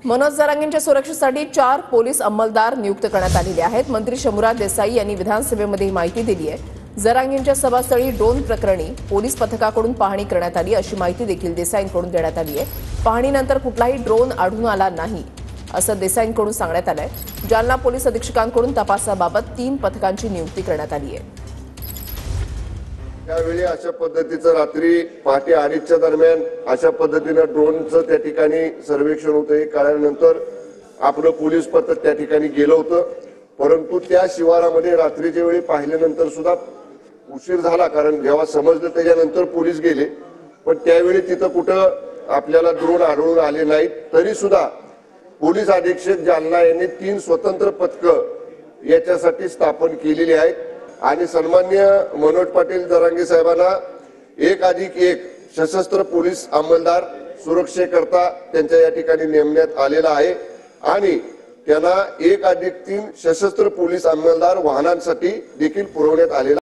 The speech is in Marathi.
मनोज जरांगेंच्या सुरक्षेसाठी 4 पोलीस अंमलदार नियुक्त करण्यात आलेले आहेत। मंत्री शंभूराज देसाई यांनी विधानसभेमध्ये माहिती दिली आहे। जरांगेंच्या सभास्थळी ड्रोन प्रकरणी पोलीस पथकाकडून पाहणी करण्यात आली अशी माहिती देखील देसाईंकडून देण्यात आली आहे। पाहणीनंतर कुठलाही ड्रोन आढळून आला नाही असं देसाईंकडून सांगण्यात आलंय। जालना पोलीस अधीक्षकांकडून तपासाबाबत 3 पथकांची नियुक्ती करण्यात आली आहे। त्यावेळी अशा पद्धतीचं रात्री पहाटे 2:30च्या दरम्यान अशा पद्धतीने ड्रोनचं त्या ठिकाणी सर्वेक्षण होतं। हे कळल्यानंतर आपलं पोलीस पथक त्या ठिकाणी गेलं होतं, परंतु त्या शिवारामध्ये रात्रीच्या वेळी पाहिल्यानंतर सुद्धा उशीर झाला, कारण जेव्हा समजलं त्याच्यानंतर पोलीस गेले, पण त्यावेळी तिथं कुठं आपल्याला ड्रोन आढळून आले नाहीत। तरी सुद्धा पोलीस अधीक्षक जालना यांनी 3 स्वतंत्र पथकं याच्यासाठी स्थापन केलेली आहेत आणि सन्माननीय मनोज पाटील जरांगे साहेबांना 1+1 सशस्त्र पोलीस अंमलदार सुरक्षेकरता त्यांच्या या ठिकाणी नेमण्यात आलेला आहे आणि त्यांना 1+3 सशस्त्र पोलीस अंमलदार वाहनांसाठी देखील पुरवण्यात आलेला